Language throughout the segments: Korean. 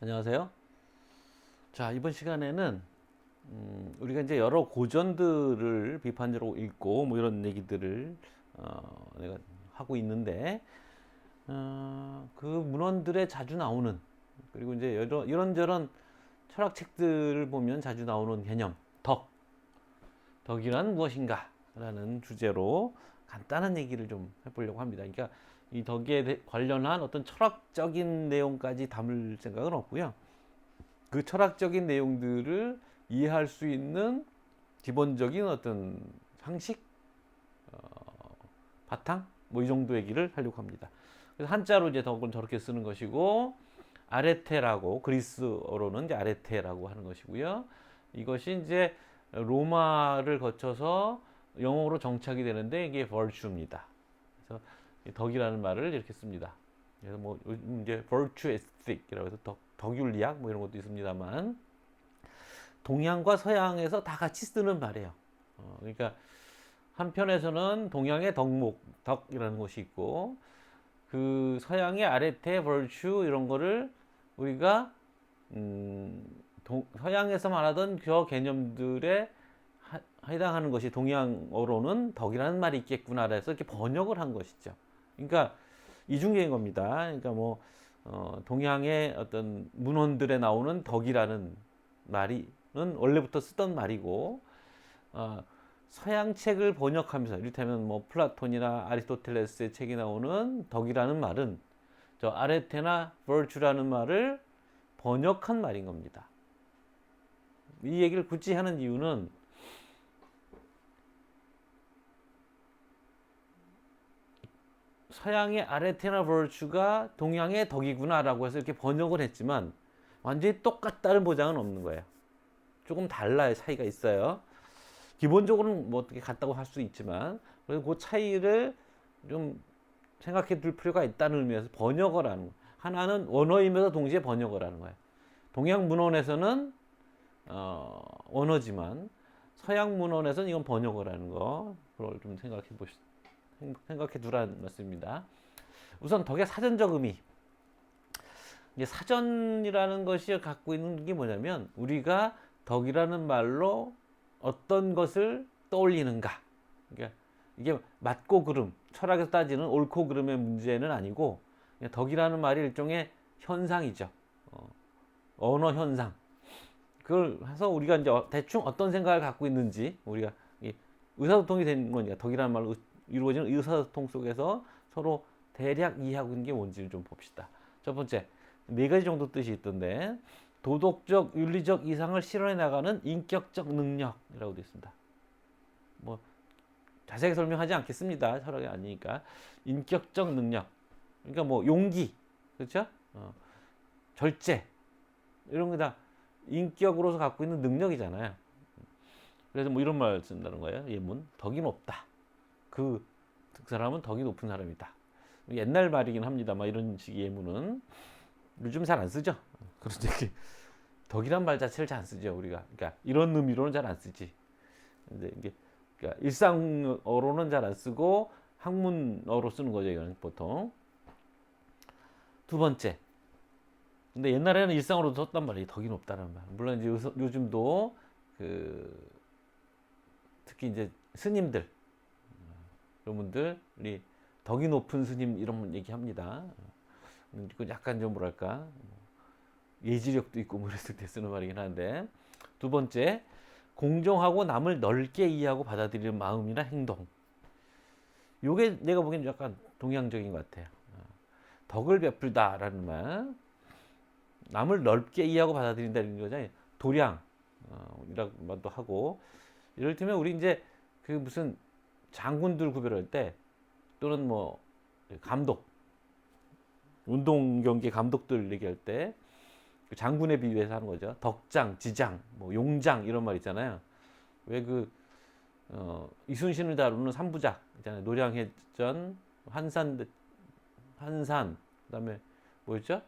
안녕하세요. 자, 이번 시간에는 우리가 이제 여러 고전들을 비판적으로 읽고 뭐 이런 얘기들을 내가 하고 있는데 그 문헌들에 자주 나오는, 그리고 이제 이런저런 철학책들을 보면 자주 나오는 개념, 덕이란 무엇인가 라는 주제로 간단한 얘기를 좀 해보려고 합니다. 그러니까 이 덕에 관련한 어떤 철학적인 내용까지 담을 생각은 없고요. 그 철학적인 내용들을 이해할 수 있는 기본적인 어떤 상식, 바탕, 뭐 이 정도 얘기를 하려고 합니다. 그래서 한자로 이제 덕은 저렇게 쓰는 것이고, 아레테라고, 그리스어로는 이제 아레테라고 하는 것이고요. 이것이 이제 로마를 거쳐서 영어로 정착이 되는데 이게 virtue입니다. 그래서 덕이라는 말을 이렇게 씁니다. 그래서 뭐 이제 virtuistic이라고 해서 덕윤리학 뭐 이런 것도 있습니다만, 동양과 서양에서 다 같이 쓰는 말이에요. 그러니까 한편에서는 동양의 덕목, 덕이라는 것이 있고, 그 서양의 아레테, 벌추 이런 거를 우리가 서양에서 말하던 그 개념들에 해당하는 것이 동양어로는 덕이라는 말이 있겠구나 해서 이렇게 번역을 한 것이죠. 그러니까 이중적인 겁니다. 그러니까 뭐 동양의 어떤 문헌들에 나오는 덕이라는 말이 원래부터 쓰던 말이고, 서양 책을 번역하면서 이를테면 뭐 플라톤이나 아리스토텔레스의 책에 나오는 덕이라는 말은 저 아레테나 virtue라는 말을 번역한 말인 겁니다. 이 얘기를 굳이 하는 이유는 서양의 아레테나 virtue가 동양의 덕이구나라고 해서 이렇게 번역을 했지만 완전히 똑같다는 보장은 없는 거예요. 조금 달라요. 차이가 있어요. 기본적으로는 뭐 어떻게 같다고 할 수 있지만, 그래서 그 차이를 좀 생각해 둘 필요가 있다는 의미에서 번역을 하는 거예요. 하나는 원어이면서 동시에 번역을 하는 거예요. 동양 문헌에서는 원어지만 서양 문헌에서는 이건 번역을 하는 거, 그걸 좀 생각해 두라는 말씀입니다. 우선 덕의 사전적 의미. 이제 사전이라는 것이 갖고 있는 게 뭐냐면, 우리가 덕이라는 말로 어떤 것을 떠올리는가. 그러니까 이게 맞고 그름, 철학에서 따지는 옳고 그름의 문제는 아니고, 덕이라는 말이 일종의 현상이죠. 언어 현상. 그걸 해서 우리가 이제 대충 어떤 생각을 갖고 있는지, 우리가 의사소통이 되는 거니까, 덕이라는 말로 이루어지는 의사소통 속에서 서로 대략 이해하고 있는 게 뭔지를 좀 봅시다. 첫 번째, 네 가지 정도 뜻이 있던데, 도덕적, 윤리적 이상을 실현해 나가는 인격적 능력이라고 되어 있습니다. 뭐 자세히 설명하지 않겠습니다. 철학이 아니니까. 인격적 능력. 그러니까 뭐 용기, 그렇죠? 절제 이런 거 다 인격으로서 갖고 있는 능력이잖아요. 그래서 뭐 이런 말 쓴다는 거예요. 예문. 덕이 높다. 그 사람은 덕이 높은 사람이다. 옛날 말이긴 합니다. 막 이런 식의 예문은 요즘 잘 안 쓰죠. 그런데 덕이란 말 자체를 잘 안 쓰죠, 우리가. 그러니까 이런 의미로는 잘 안 쓰지. 근데 이게 그러니까 일상어로는 잘 안 쓰고 학문어로 쓰는 거죠, 이거는 보통. 두 번째. 근데 옛날에는 일상어로도 썼단 말이에요. 덕이 높다는 말. 물론 이제 요즘도 그 특히 이제 스님들, 이런 분들이 덕이 높은 스님 이런 얘기합니다. 이건 약간 좀 뭐랄까 예지력도 있고 뭐 이랬을 때 쓰는 말이긴 한데, 두 번째, 공정하고 남을 넓게 이해하고 받아들이는 마음이나 행동. 요게 내가 보기엔 약간 동양적인 것 같아요. 덕을 베풀다라는 말, 남을 넓게 이해하고 받아들인다는 거잖아요. 도량이라고 말도 하고, 이를테면 우리 이제 그 무슨 장군들 구별할 때, 또는 뭐 감독, 운동 경기 감독들 얘기할 때 장군에 비유해서 하는 거죠. 덕장, 지장, 뭐 용장 이런 말 있잖아요. 왜 그 이순신을 다루는 삼부작 있잖아요. 노량해전, 한산, 그다음에 뭐였죠?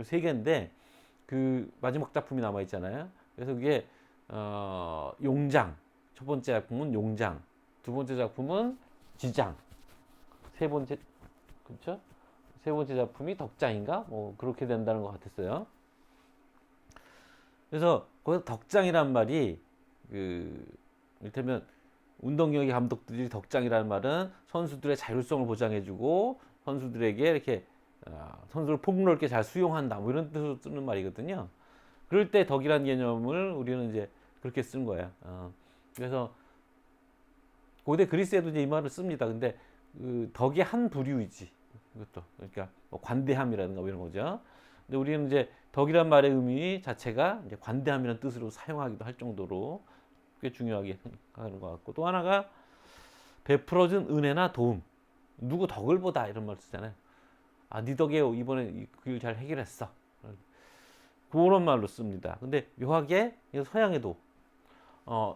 세 개인데 그 마지막 작품이 남아 있잖아요. 그래서 그게 용장, 첫 번째 작품은 용장, 두 번째 작품은 지장, 세 번째, 그렇죠? 세 번째 작품이 덕장인가? 뭐 그렇게 된다는 것 같았어요. 그래서 거기서 덕장이란 말이 그 이를테면 운동경기 감독들이 덕장이라는 말은 선수들의 자율성을 보장해주고 선수들에게 이렇게 선수를 폭넓게 잘 수용한다 뭐 이런 뜻으로 쓰는 말이거든요. 그럴 때 덕이라는 개념을 우리는 이제 그렇게 쓴 거예요. 그래서 고대 그리스에도 이제 이 말을 씁니다. 근데 그 덕의 한 부류이지. 이것도 그러니까 뭐 관대함이라든가 뭐 이런 거죠. 근데 우리는 이제 덕이란 말의 의미 자체가 이제 관대함이라는 뜻으로 사용하기도 할 정도로 꽤 중요하게 생각하는 것 같고, 또 하나가 베풀어준 은혜나 도움, 누구 덕을 보다 이런 말 쓰잖아요. 아, 네 덕에 이번에 그 일 잘 해결했어. 그런 말로 씁니다. 근데 묘하게 서양에도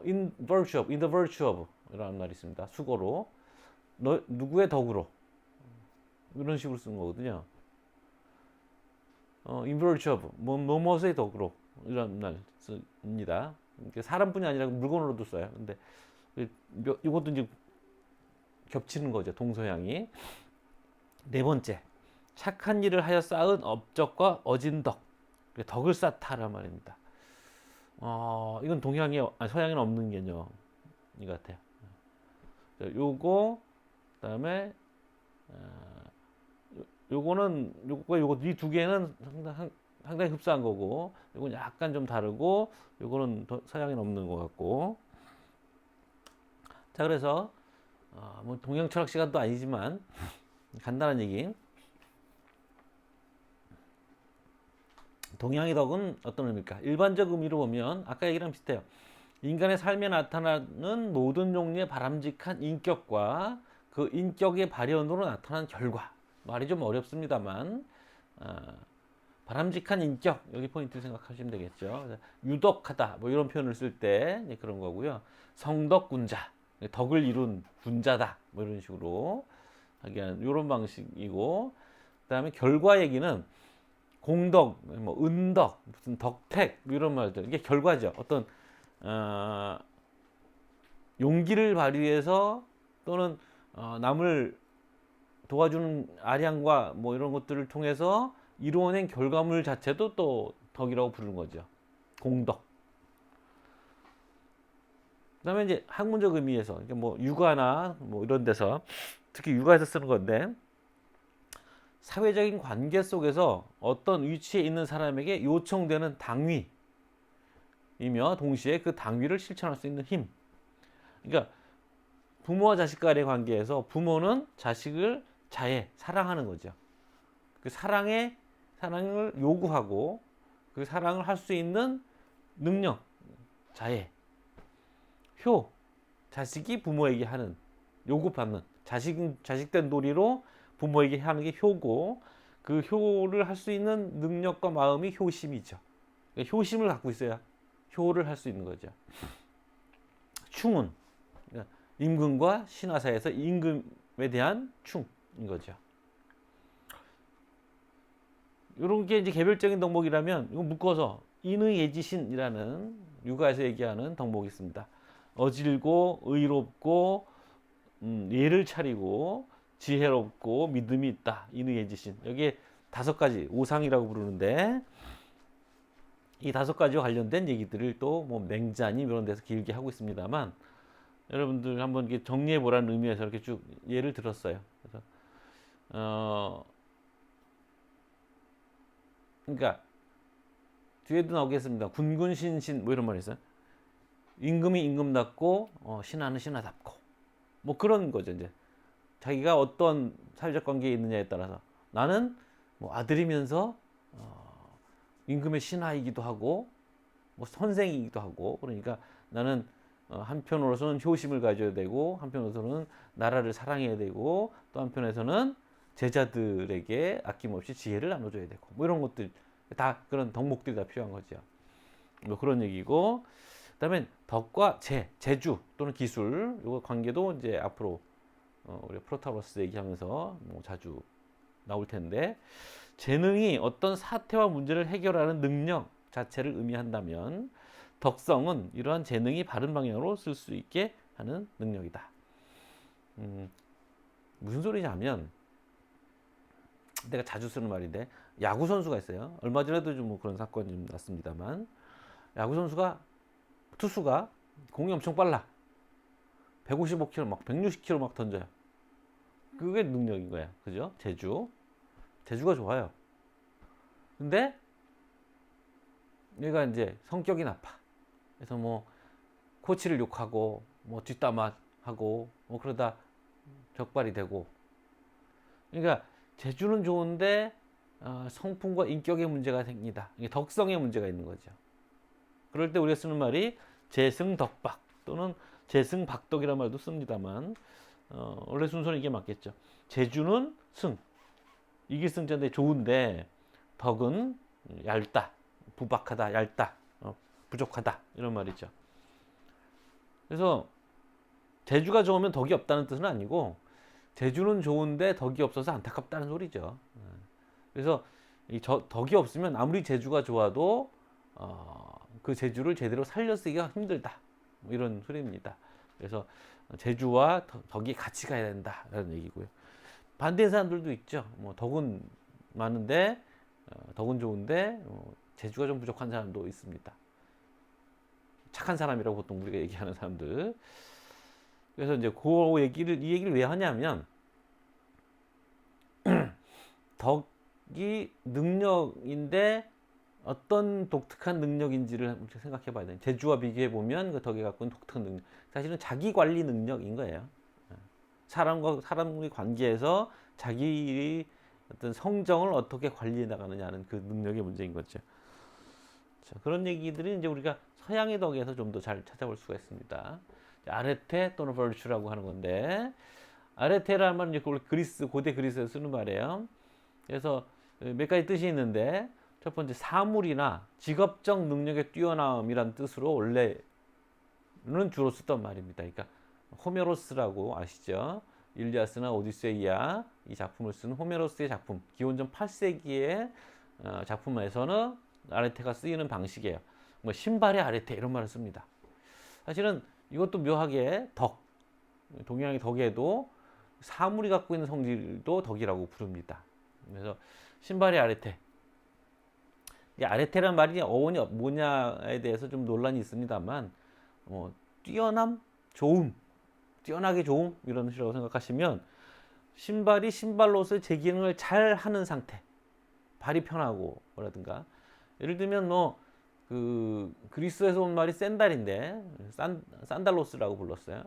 in virtue of, in the virtue of 이라는 말이 있습니다. 수고로 누구의 덕으로 이런 식으로 쓰는 거거든요. in virtue of 뭐뭐의 덕으로 이런 말 씁니다. 사람뿐이 아니라 물건으로도 써요. 근데 이것도 이제 겹치는 거죠. 동서양이. 네 번째, 착한 일을 하여 쌓은 업적과 어진 덕, 덕을 쌓다란 말입니다. 이건 서양에는 없는 개념인 것 같아요. 요거 그다음에 요거 이 두 개는 상당히 흡사한 거고, 요건 약간 좀 다르고, 요거는 서양에는 없는 것 같고. 자, 그래서 뭐 동양 철학 시간도 아니지만 간단한 얘기. 동양의 덕은 어떤 의미일까? 일반적 의미로 보면 아까 얘기랑 비슷해요. 인간의 삶에 나타나는 모든 종류의 바람직한 인격과 그 인격의 발현으로 나타난 결과. 말이 좀 어렵습니다만 바람직한 인격, 여기 포인트 생각하시면 되겠죠. 유덕하다 뭐 이런 표현을 쓸 때 그런 거고요. 성덕군자, 덕을 이룬 군자다 뭐 이런 식으로 하기한 이런 방식이고, 그다음에 결과 얘기는 공덕, 뭐 은덕, 무슨 덕택 뭐 이런 말들, 이게 결과죠. 어떤 용기를 발휘해서 또는 남을 도와주는 아량과 뭐 이런 것들을 통해서 이루어낸 결과물 자체도 또 덕이라고 부르는 거죠. 공덕. 그다음에 이제 학문적 의미에서, 그러니까 뭐 육아나 뭐 이런 데서, 특히 육아에서 쓰는 건데, 사회적인 관계 속에서 어떤 위치에 있는 사람에게 요청되는 당위이며 동시에 그 당위를 실천할 수 있는 힘. 그러니까 부모와 자식 간의 관계에서 부모는 자식을 사랑하는 거죠. 그 사랑을 요구하고 그 사랑을 할 수 있는 능력, 자식이 부모에게 하는, 요구받는, 자식된 도리로 부모에게 하는 게 효고, 그 효를 할 수 있는 능력과 마음이 효심이죠. 그러니까 효심을 갖고 있어야 효를 할 수 있는 거죠. 충은, 그러니까 임금과 신하 사이에서 임금에 대한 충인 거죠. 이런 게 이제 개별적인 덕목이라면, 이거 묶어서 인의예지신이라는 육아에서 얘기하는 덕목이 있습니다. 어질고 의롭고 예를 차리고 지혜롭고 믿음이 있다. 인의예지신. 여기에 5가지 오상이라고 부르는데, 이 5가지와 관련된 얘기들을 또 뭐 맹자니 이런 데서 길게 하고 있습니다만, 여러분들 한번 이렇게 정리해 보라는 의미에서 이렇게 쭉 예를 들었어요. 그래서 그러니까 뒤에도 나오겠습니다. 군군신신 뭐 이런 말이 있어요. 임금이 임금답고 신하는 신하답고 뭐 그런 거죠. 이제 자기가 어떤 사회적 관계에 있느냐에 따라서, 나는 뭐 아들이면서 임금의 신하이기도 하고 뭐 선생이기도 하고, 그러니까 나는 한편으로서는 효심을 가져야 되고, 한편으로서는 나라를 사랑해야 되고, 또 한편에서는 제자들에게 아낌없이 지혜를 나눠줘야 되고, 뭐 이런 것들 다, 그런 덕목들이 다 필요한 거죠. 뭐 그런 얘기고, 그다음에 덕과 재주 또는 기술, 이거 관계도 이제 앞으로 우리 프로타고라스 얘기하면서 뭐 자주 나올 텐데, 재능이 어떤 사태와 문제를 해결하는 능력 자체를 의미한다면, 덕성은 이러한 재능이 바른 방향으로 쓸 수 있게 하는 능력이다. 무슨 소리냐면, 내가 자주 쓰는 말인데 야구 선수가 있어요. 얼마 전에도 좀 뭐 그런 사건이 좀 났습니다만 야구 선수가 투수가 공이 엄청 빨라. 155km 막 160km 막 던져요. 그게 능력인 거야. 그죠? 제주가 좋아요. 근데 얘가 이제 성격이 나빠. 그래서 뭐 코치를 욕하고 뭐 뒷담화하고 뭐 그러다 적발이 되고. 그러니까 제주는 좋은데 성품과 인격의 문제가 생기다. 이게 덕성의 문제가 있는 거죠. 그럴 때 우리가 쓰는 말이 재승덕박 또는 재승박덕이라는 말도 씁니다만 원래 순서는 이게 맞겠죠. 제주는 승, 이기승전데 좋은데 덕은 얇다, 부박하다, 얇다, 부족하다 이런 말이죠. 그래서 제주가 좋으면 덕이 없다는 뜻은 아니고 제주는 좋은데 덕이 없어서 안타깝다는 소리죠. 그래서 덕이 없으면 아무리 제주가 좋아도 그 제주를 제대로 살려 쓰기가 힘들다. 뭐 이런 소리입니다. 그래서 제주와 덕이 같이 가야 된다라는 얘기고요. 반대인 사람들도 있죠. 뭐 덕은 많은데 덕은 좋은데 제주가 좀 부족한 사람도 있습니다. 착한 사람이라고 보통 우리가 얘기하는 사람들. 그래서 이제 이 얘기를 왜 하냐면 덕이 능력인데 어떤 독특한 능력인지를 생각해 봐야 돼요. 제주와 비교해 보면 그 덕이 갖고 있는 독특한 능력. 사실은 자기 관리 능력인 거예요. 사람과 사람의 관계에서 자기 어떤 성정을 어떻게 관리해 나가느냐는 그 능력의 문제인 거죠. 자, 그런 얘기들이 이제 우리가 서양의 덕에서 좀 더 잘 찾아볼 수가 있습니다. 아레테 또는 벌추라고 하는 건데, 아레테라는 말은 이제 고대 그리스에서 쓰는 말이에요. 그래서 몇 가지 뜻이 있는데, 첫 번째 사물이나 직업적 능력의 뛰어남이란 뜻으로 원래는 주로 쓰던 말입니다. 그러니까 호메로스라고 아시죠? 일리아스나 오디세이아 이 작품을 쓴 호메로스의 작품, 기원전 8세기의 작품에서는 아레테가 쓰이는 방식이에요. 뭐 신발의 아레테 이런 말을 씁니다. 사실은 이것도 묘하게 동양의 덕에도 사물이 갖고 있는 성질도 덕이라고 부릅니다. 그래서 신발의 아레테. 이 아레테란 말이 어원이 뭐냐에 대해서 좀 논란이 있습니다만 뛰어남, 좋음, 뛰어나게 좋음 이런 식으로 생각하시면 신발이 신발로서 제 기능을 잘 하는 상태, 발이 편하고 뭐라든가 예를 들면 그리스에서 온 말이 샌달인데 산달로스라고 불렀어요.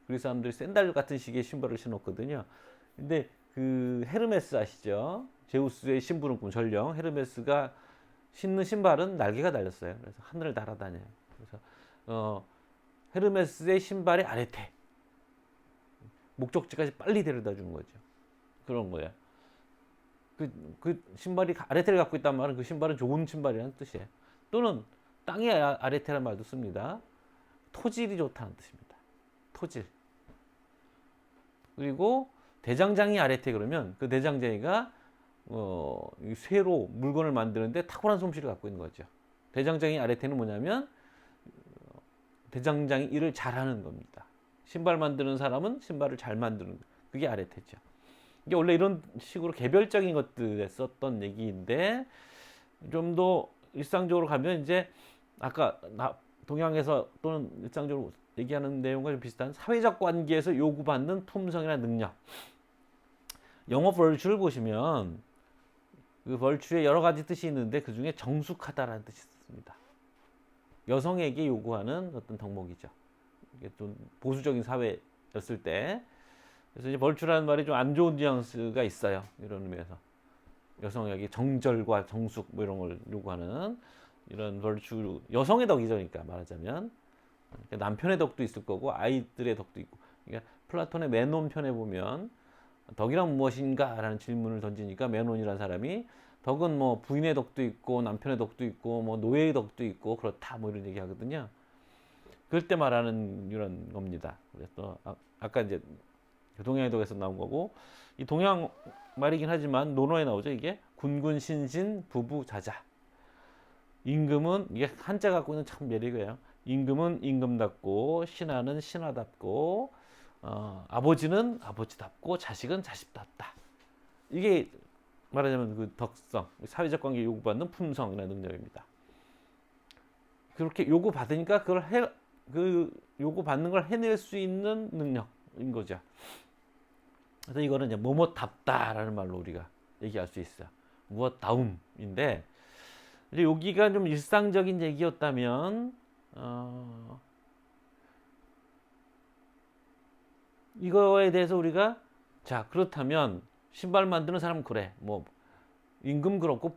그리스 사람들이 샌달 같은 식의 신발을 신었거든요. 근데 그 헤르메스 아시죠? 제우스의 심부름꾼 전령 헤르메스가 신는 신발은 날개가 달렸어요. 그래서 하늘을 날아다녀요. 그래서 헤르메스의 신발의 아레테, 목적지까지 빨리 데려다 주는 거죠. 그런 거예요. 그 신발이 아레테를 갖고 있단 말은 그 신발은 좋은 신발이라는 뜻이에요. 또는 땅의 아레테라는 말도 씁니다. 토질이 좋다는 뜻입니다. 토질. 그리고 대장장이 아레테 그러면 그 대장장이가 쇠로 물건을 만드는데 탁월한 솜씨를 갖고 있는 거죠. 대장장이 아레테는 뭐냐면 대장장이 일을 잘하는 겁니다. 신발 만드는 사람은 신발을 잘 만드는 그게 아레테죠. 이게 원래 이런 식으로 개별적인 것들에 썼던 얘기인데 좀 더 일상적으로 가면 이제 아까 동양에서 또는 일상적으로 얘기하는 내용과 좀 비슷한 사회적 관계에서 요구받는 품성이나 능력. 영어 벌추를 보시면 그 벌추에 여러 가지 뜻이 있는데 그 중에 정숙하다라는 뜻이 있습니다. 여성에게 요구하는 어떤 덕목이죠. 이게 좀 보수적인 사회였을 때. 그래서 이제 벌추라는 말이 좀 안 좋은 뉘앙스가 있어요. 이런 의미에서. 여성에게 정절과 정숙 뭐 이런 걸 요구하는 이런 벌추, 여성의 덕이죠. 그러니까 말하자면. 그러니까 남편의 덕도 있을 거고 아이들의 덕도 있고. 그러니까 플라톤의 메논 편에 보면 덕이란 무엇인가? 라는 질문을 던지니까 메논이라는 사람이 덕은 뭐 부인의 덕도 있고 남편의 덕도 있고 뭐 노예의 덕도 있고 그렇다 뭐 이런 얘기 하거든요. 그럴 때 말하는 이런 겁니다. 그래서 아까 이제 동양의 덕에서 나온 거고 이 동양 말이긴 하지만 논어에 나오죠. 이게 군군신신 부부자자. 임금은 이게 한자 갖고 있는 참 매력이에요. 임금은 임금답고 신하는 신하답고 아버지는 아버지답고 자식은 자식답다. 이게 말하자면 그 덕성, 사회적 관계 요구받는 품성이라는 능력입니다. 그렇게 요구받으니까 그 요구받는 걸 해낼 수 있는 능력인 거죠. 그래서 이거는 이제 뭐뭐답다라는 말로 우리가 얘기할 수 있어요. 무엇다움인데, 이제 여기가 좀 일상적인 얘기였다면, 이거에 대해서 우리가, 자, 그렇다면 신발 만드는 사람은 그래. 뭐 임금 그렇고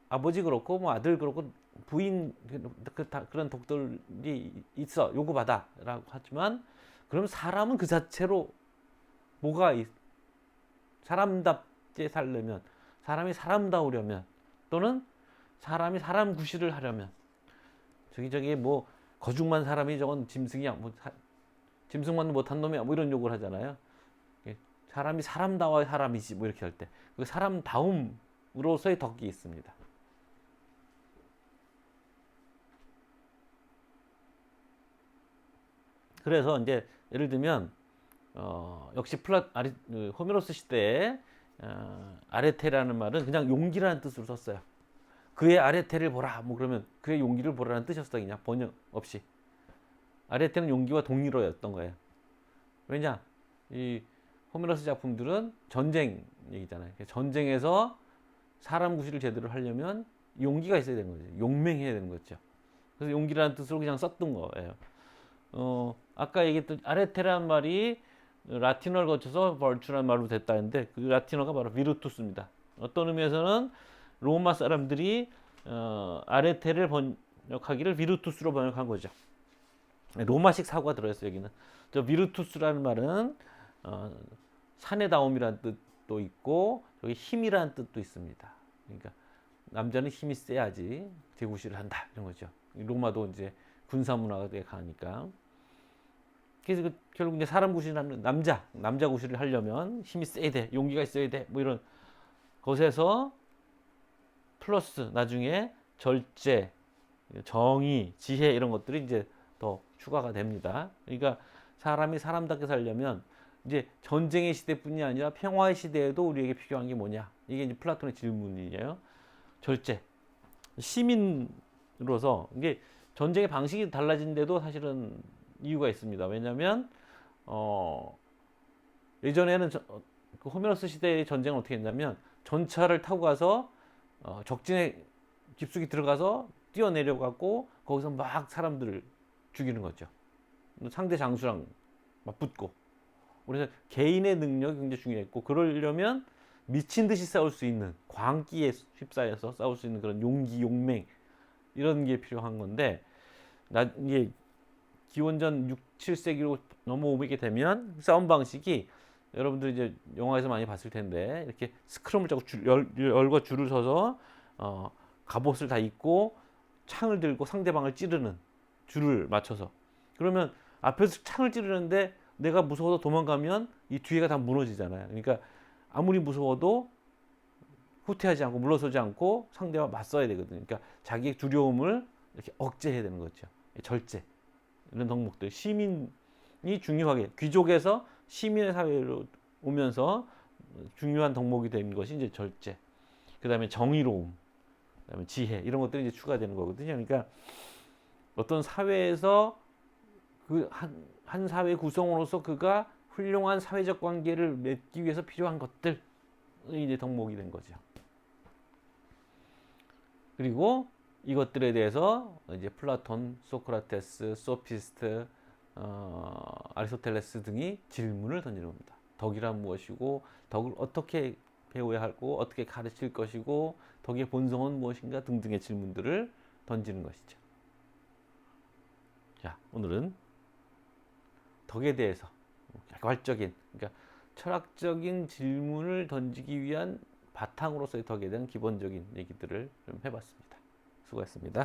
아버지 그렇고 뭐 아들 그렇고 부인 그런 독들이 있어 요구받아라고 하지만, 그럼 사람은 그 자체로 뭐가 사람답게 살려면, 사람이 사람다우려면, 또는 사람이 사람 구실을 하려면, 저기 뭐 거죽만 사람이 저건 짐승이야, 뭐 짐승만 못한 놈이야, 뭐 이런 욕을 하잖아요. 사람이 사람다워야 사람이지, 뭐 이렇게 할 때 그 사람다움으로서의 덕이 있습니다. 그래서 이제 예를 들면 역시 호메로스 시대에 아레테라는 말은 그냥 용기라는 뜻으로 썼어요. 그의 아레테를 보라, 뭐 그러면 그의 용기를 보라는 뜻이었어. 그냥 번역 없이 아레테는 용기와 동일어였던 거예요. 왜냐, 이 호메로스 작품들은 전쟁 얘기잖아요. 전쟁에서 사람 구실을 제대로 하려면 용기가 있어야 되는 거죠. 용맹해야 되는 거죠. 그래서 용기라는 뜻으로 그냥 썼던 거예요. 아까 얘기했던 아레테라는 말이 라틴어를 거쳐서 벌추라는 말로 됐다는데, 그 라틴어가 바로 비르투스입니다. 어떤 의미에서는 로마 사람들이 아레테를 번역하기를 비르투스로 번역한 거죠. 로마식 사고가 들어있어요. 여기는 저 비르투스라는 말은 사내다움이라는 뜻도 있고, 여기 힘이라는 뜻도 있습니다. 그러니까 남자는 힘이 세야지 제구실을 한다, 이런 거죠. 로마도 이제 군사 문화가 되게 강하니까. 그래서 결국 이제 사람 구실하는 남자 구실을 하려면 힘이 세야 돼, 용기가 있어야 돼, 뭐 이런 것에서 플러스 나중에 절제, 정의, 지혜 이런 것들이 이제 더 추가가 됩니다. 그러니까 사람이 사람답게 살려면 이제 전쟁의 시대뿐이 아니라 평화의 시대에도 우리에게 필요한 게 뭐냐? 이게 이제 플라톤의 질문이에요. 절제, 시민으로서 이게 전쟁의 방식이 달라진데도 사실은 이유가 있습니다. 왜냐하면 예전에는 그 호메로스 시대의 전쟁은 어떻게 했냐면, 전차를 타고 가서 적진에 깊숙이 들어가서 뛰어내려 갖고 거기서 막 사람들을 죽이는 거죠. 상대 장수랑 맞붙고. 그래서 개인의 능력이 굉장히 중요했고, 그러려면 미친 듯이 싸울 수 있는, 광기에 휩싸여서 싸울 수 있는 그런 용기, 용맹, 이런 게 필요한 건데, 이게 기원전 6, 7세기로 넘어오게 되면 싸움 방식이, 여러분들 이제 영화에서 많이 봤을 텐데, 이렇게 스크럼을 짜고 열과 줄을 서서 갑옷을 다 입고 창을 들고 상대방을 찌르는, 줄을 맞춰서. 그러면 앞에서 창을 찌르는데 내가 무서워서 도망가면 이 뒤에가 다 무너지잖아요. 그러니까 아무리 무서워도 후퇴하지 않고 물러서지 않고 상대와 맞서야 되거든요. 그러니까 자기의 두려움을 이렇게 억제해야 되는 거죠. 절제, 이런 덕목들. 시민이 중요하게, 귀족에서 시민의 사회로 오면서 중요한 덕목이 된 것이 이제 절제, 그 다음에 정의로움, 그 다음에 지혜, 이런 것들이 이제 추가되는 거거든요. 그러니까 어떤 사회에서 그 한 사회 구성으로서 그가 훌륭한 사회적 관계를 맺기 위해서 필요한 것들이 이제 덕목이 된 거죠. 그리고 이것들에 대해서 이제 플라톤, 소크라테스, 소피스트, 아리스토텔레스 등이 질문을 던지는 겁니다. 덕이란 무엇이고, 덕을 어떻게 배워야 하고, 어떻게 가르칠 것이고, 덕의 본성은 무엇인가 등등의 질문들을 던지는 것이죠. 자, 오늘은 덕에 대해서 개괄적인, 그러니까 철학적인 질문을 던지기 위한 바탕으로서의 덕에 대한 기본적인 얘기들을 좀 해봤습니다. 수고했습니다.